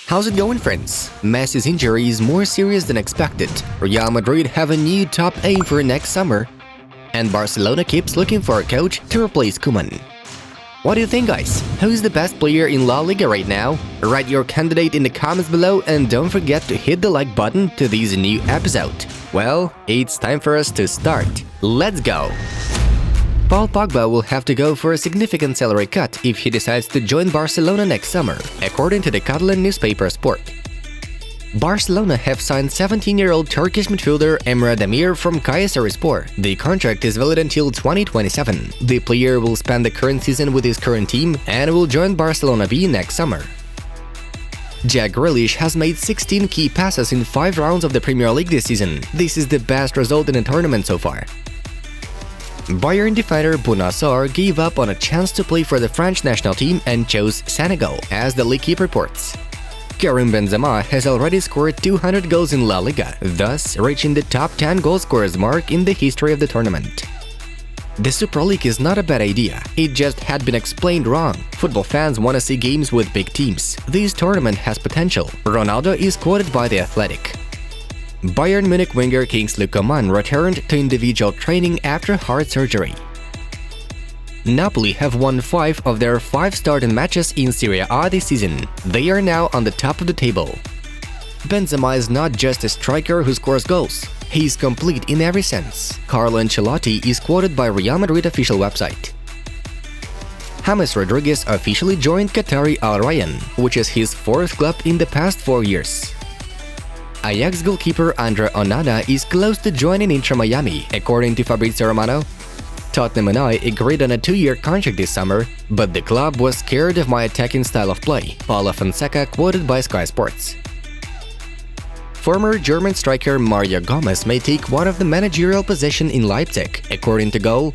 How's it going, friends? Messi's injury is more serious than expected. Real Madrid have a new top aim for next summer, and Barcelona keeps looking for a coach to replace Koeman. What do you think, guys? Who is the best player in La Liga right now? Write your candidate in the comments below and don't forget to hit the like button to this new episode. Well, it's time for us to start. Let's go! Paul Pogba will have to go for a significant salary cut if he decides to join Barcelona next summer, according to the Catalan newspaper Sport. Barcelona have signed 17-year-old Turkish midfielder Emre Demir from Kayserispor. The contract is valid until 2027. The player will spend the current season with his current team and will join Barcelona B next summer. Jack Grealish has made 16 key passes in 5 rounds of the Premier League this season. This is the best result in the tournament so far. Bayern defender Bouna Sarr gave up on a chance to play for the French national team and chose Senegal, as the L'Équipe reports. Karim Benzema has already scored 200 goals in La Liga, thus reaching the top 10 goal scorers mark in the history of the tournament. The Super League is not a bad idea, it just had been explained wrong. Football fans want to see games with big teams. This tournament has potential. Ronaldo is quoted by The Athletic. Bayern Munich winger Kingsley Coman returned to individual training after heart surgery. Napoli have won 5 of their 5 starting matches in Serie A this season. They are now on the top of the table. Benzema is not just a striker who scores goals. He is complete in every sense. Carlo Ancelotti is quoted by Real Madrid official website. James Rodriguez officially joined Qatari Al-Sadd, which is his 4th club in the past 4 years. Ajax goalkeeper Andre Onana is close to joining Inter Miami, according to Fabricio Romano. Tottenham and I agreed on a 2-year contract this summer, but the club was scared of my attacking style of play, Paulo Fonseca quoted by Sky Sports. Former German striker Mario Gomez may take one of the managerial positions in Leipzig, according to Goal.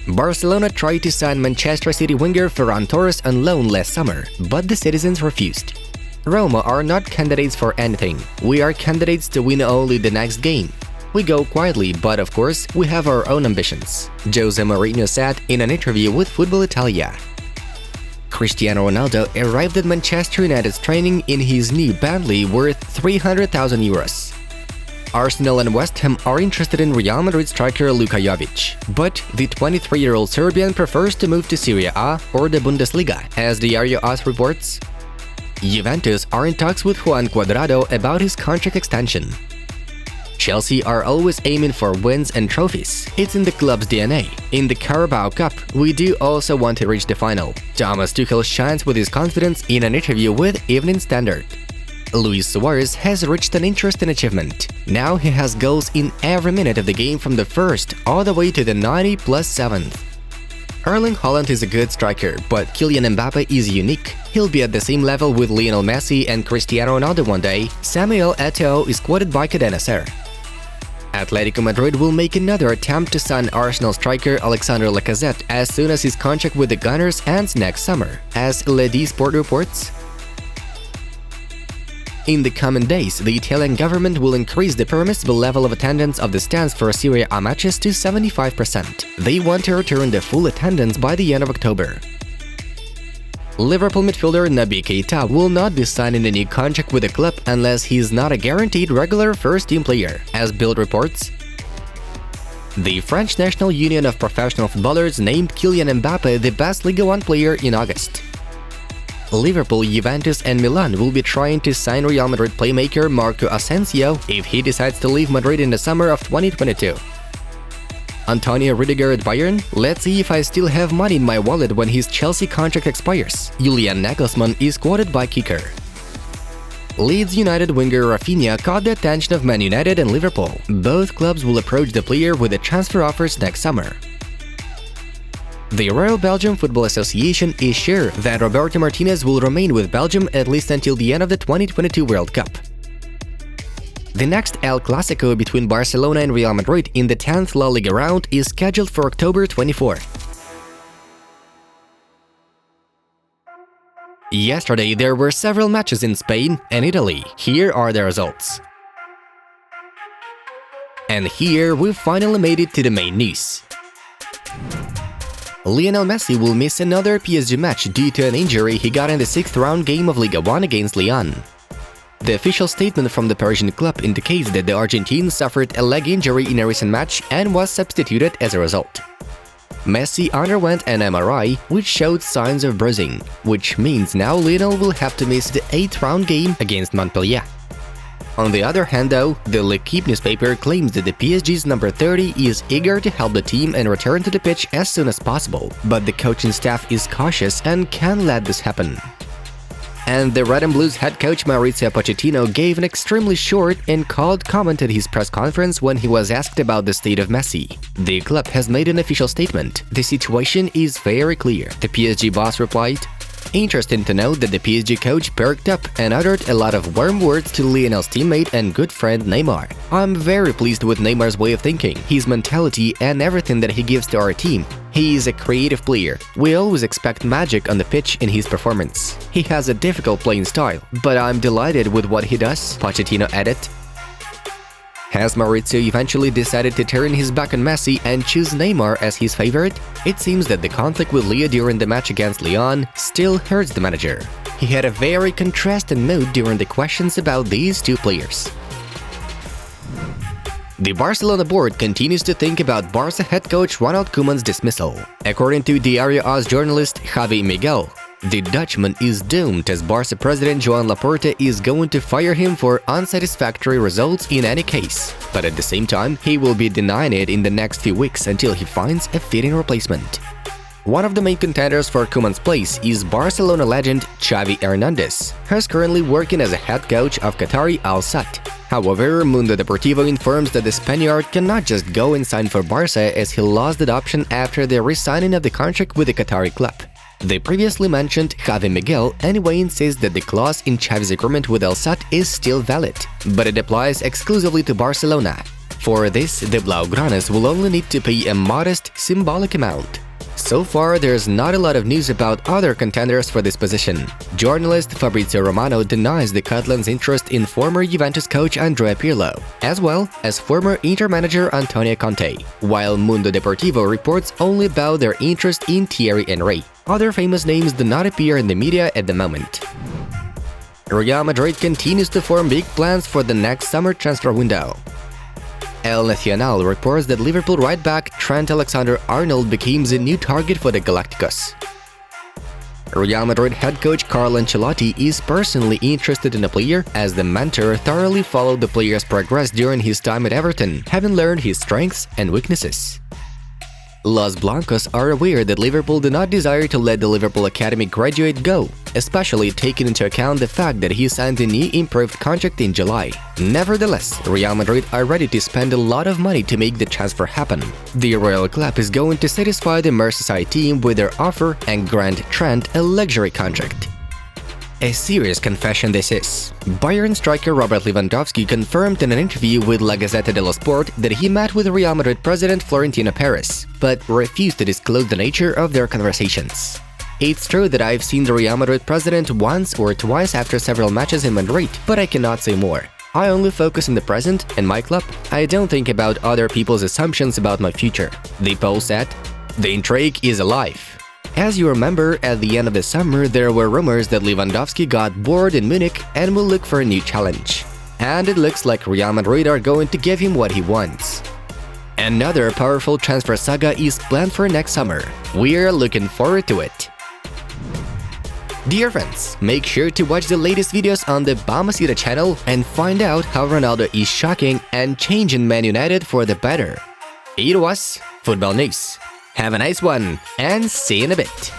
Barcelona tried to sign Manchester City winger Ferran Torres on loan last summer, but the citizens refused. Roma are not candidates for anything. We are candidates to win only the next game. We go quietly, but of course, we have our own ambitions, Jose Mourinho said in an interview with Football Italia. Cristiano Ronaldo arrived at Manchester United's training in his new Bentley worth €300,000. Arsenal and West Ham are interested in Real Madrid striker Luka Jovic, but the 23-year-old Serbian prefers to move to Serie A or the Bundesliga, as Diario As reports. Juventus are in talks with Juan Cuadrado about his contract extension. Chelsea are always aiming for wins and trophies. It's in the club's DNA. In the Carabao Cup, we do also want to reach the final. Thomas Tuchel shines with his confidence in an interview with Evening Standard. Luis Suarez has reached an interesting achievement. Now he has goals in every minute of the game from the first all the way to the 90 plus 7th. Erling Haaland is a good striker, but Kylian Mbappe is unique. He'll be at the same level with Lionel Messi and Cristiano Ronaldo one day, Samuel Eto'o is quoted by Cadena Ser. Atletico Madrid will make another attempt to sign Arsenal striker Alexandre Lacazette as soon as his contract with the Gunners ends next summer, as Le Sport reports. In the coming days, the Italian government will increase the permissible level of attendance of the stands for Serie A matches to 75%. They want to return the full attendance by the end of October. Liverpool midfielder Naby Keita will not be signing a new contract with the club unless he is not a guaranteed regular first-team player, as Bild reports. The French National Union of Professional Footballers named Kylian Mbappe the best Ligue 1 player in August. Liverpool, Juventus and Milan will be trying to sign Real Madrid playmaker Marco Asensio if he decides to leave Madrid in the summer of 2022. Antonio Rudiger at Bayern? Let's see if I still have money in my wallet when his Chelsea contract expires. Julian Nagelsmann is quoted by Kicker. Leeds United winger Rafinha caught the attention of Man United and Liverpool. Both clubs will approach the player with the transfer offers next summer. The Royal Belgium Football Association is sure that Roberto Martinez will remain with Belgium at least until the end of the 2022 World Cup. The next El Clasico between Barcelona and Real Madrid in the 10th La Liga round is scheduled for October 24. Yesterday there were several matches in Spain and Italy. Here are the results. And here we finally made it to the main news. Lionel Messi will miss another PSG match due to an injury he got in the 6th round game of Liga 1 against Lyon. The official statement from the Parisian club indicates that the Argentine suffered a leg injury in a recent match and was substituted as a result. Messi underwent an MRI, which showed signs of bruising, which means now Lionel will have to miss the 8th round game against Montpellier. On the other hand though, the L'Équipe newspaper claims that the PSG's number 30 is eager to help the team and return to the pitch as soon as possible, but the coaching staff is cautious and can't let this happen. And the Red and Blues head coach Mauricio Pochettino gave an extremely short and cold comment at his press conference when he was asked about the state of Messi. The club has made an official statement. The situation is very clear, the PSG boss replied. Interesting to note that the PSG coach perked up and uttered a lot of warm words to Lionel's teammate and good friend Neymar. I'm very pleased with Neymar's way of thinking, his mentality and everything that he gives to our team. He is a creative player. We always expect magic on the pitch in his performance. He has a difficult playing style, but I'm delighted with what he does, Pochettino added. Has Mauricio eventually decided to turn his back on Messi and choose Neymar as his favorite? It seems that the conflict with Leo during the match against Lyon still hurts the manager. He had a very contrasted mood during the questions about these two players. The Barcelona board continues to think about Barca head coach Ronald Koeman's dismissal. According to Diario As journalist Javi Miguel, the Dutchman is doomed as Barca president Joan Laporta is going to fire him for unsatisfactory results in any case. But at the same time, he will be denying it in the next few weeks until he finds a fitting replacement. One of the main contenders for Koeman's place is Barcelona legend Xavi Hernandez, who is currently working as a head coach of Qatari Al-Sadd. However, Mundo Deportivo informs that the Spaniard cannot just go and sign for Barca as he lost that option after the re-signing of the contract with the Qatari club. The previously mentioned Javi Miguel anyway insists that the clause in Xavi's agreement with Al-Sadd is still valid, but it applies exclusively to Barcelona. For this, the Blaugranas will only need to pay a modest, symbolic amount. So far, there's not a lot of news about other contenders for this position. Journalist Fabricio Romano denies the Catalans' interest in former Juventus coach Andrea Pirlo, as well as former Inter manager Antonio Conte, while Mundo Deportivo reports only about their interest in Thierry Henry. Other famous names do not appear in the media at the moment. Real Madrid continues to form big plans for the next summer transfer window. El Nacional reports that Liverpool right-back Trent Alexander-Arnold becomes a new target for the Galacticos. Real Madrid head coach Carlo Ancelotti is personally interested in a player, as the mentor thoroughly followed the player's progress during his time at Everton, having learned his strengths and weaknesses. Los Blancos are aware that Liverpool do not desire to let the Liverpool Academy graduate go, especially taking into account the fact that he signed a new improved contract in July. Nevertheless, Real Madrid are ready to spend a lot of money to make the transfer happen. The Royal Club is going to satisfy the Merseyside team with their offer and grant Trent a luxury contract. A serious confession this is. Bayern striker Robert Lewandowski confirmed in an interview with La Gazzetta dello Sport that he met with Real Madrid president Florentino Perez, but refused to disclose the nature of their conversations. It's true that I've seen the Real Madrid president once or twice after several matches in Madrid, but I cannot say more. I only focus on the present and my club. I don't think about other people's assumptions about my future. The poll said, "The intrigue is alive." As you remember, at the end of the summer, there were rumors that Lewandowski got bored in Munich and will look for a new challenge. And it looks like Real Madrid are going to give him what he wants. Another powerful transfer saga is planned for next summer. We're looking forward to it. Dear friends, make sure to watch the latest videos on the Bamacita channel and find out how Ronaldo is shocking and changing Man United for the better. It was Football News. Have a nice one, and see you in a bit.